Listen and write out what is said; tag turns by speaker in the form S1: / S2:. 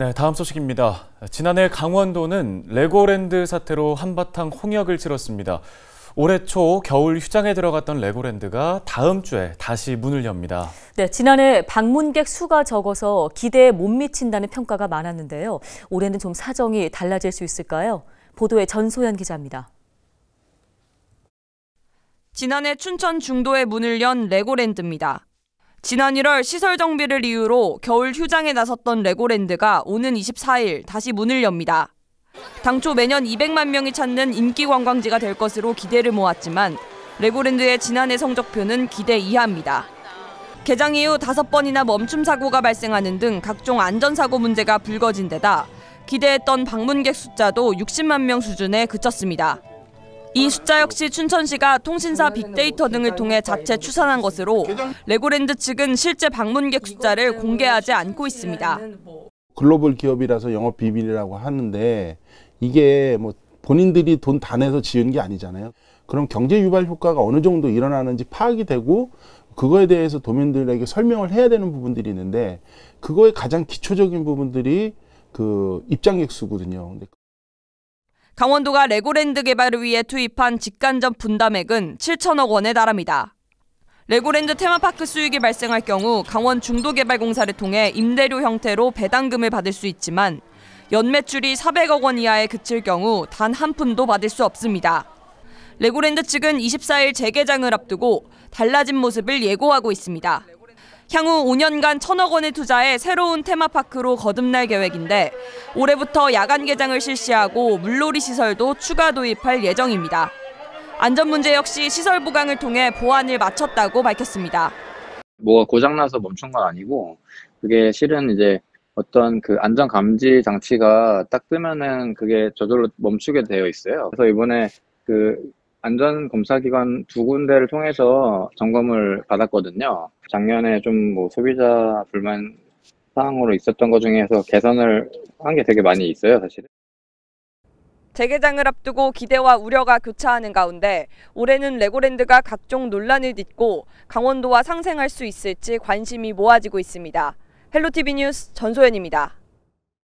S1: 네, 다음 소식입니다. 지난해 강원도는 레고랜드 사태로 한바탕 홍역을 치렀습니다. 올해 초 겨울 휴장에 들어갔던 레고랜드가 다음 주에 다시 문을 엽니다.
S2: 네, 지난해 방문객 수가 적어서 기대에 못 미친다는 평가가 많았는데요. 올해는 좀 사정이 달라질 수 있을까요? 보도에 전소연 기자입니다.
S3: 지난해 춘천 중도에 문을 연 레고랜드입니다. 지난 1월 시설 정비를 이유로 겨울 휴장에 나섰던 레고랜드가 오는 24일 다시 문을 엽니다. 당초 매년 200만 명이 찾는 인기 관광지가 될 것으로 기대를 모았지만 레고랜드의 지난해 성적표는 기대 이하입니다. 개장 이후 5번이나 멈춤 사고가 발생하는 등 각종 안전사고 문제가 불거진 데다 기대했던 방문객 숫자도 60만 명 수준에 그쳤습니다. 이 숫자 역시 춘천시가 통신사 빅데이터 등을 통해 자체 추산한 것으로 레고랜드 측은 실제 방문객 숫자를 공개하지 않고 있습니다.
S4: 글로벌 기업이라서 영업 비밀이라고 하는데 이게 뭐 본인들이 돈 다 내서 지은 게 아니잖아요. 그럼 경제 유발 효과가 어느 정도 일어나는지 파악이 되고 그거에 대해서 도민들에게 설명을 해야 되는 부분들이 있는데 그거의 가장 기초적인 부분들이 그 입장객 수거든요.
S3: 강원도가 레고랜드 개발을 위해 투입한 직간접 분담액은 7천억 원에 달합니다. 레고랜드 테마파크 수익이 발생할 경우 강원 중도개발공사를 통해 임대료 형태로 배당금을 받을 수 있지만 연매출이 400억 원 이하에 그칠 경우 단 한 푼도 받을 수 없습니다. 레고랜드 측은 24일 재개장을 앞두고 달라진 모습을 예고하고 있습니다. 향후 5년간 1,000억 원을 투자해 새로운 테마파크로 거듭날 계획인데 올해부터 야간 개장을 실시하고 물놀이 시설도 추가 도입할 예정입니다. 안전 문제 역시 시설 보강을 통해 보완을 마쳤다고 밝혔습니다.
S5: 뭐가 고장나서 멈춘 건 아니고 그게 실은 이제 어떤 그 안전 감지 장치가 딱 뜨면은 그게 저절로 멈추게 되어 있어요. 그래서 이번에 그 안전 검사 기관 2군데를 통해서 점검을 받았거든요. 작년에 좀 뭐 소비자 불만 사항으로 있었던 것 중에서 개선을 한 게 되게 많이 있어요, 사실은.
S3: 재개장을 앞두고 기대와 우려가 교차하는 가운데 올해는 레고랜드가 각종 논란을 딛고 강원도와 상생할 수 있을지 관심이 모아지고 있습니다. 헬로티비 뉴스 전소연입니다.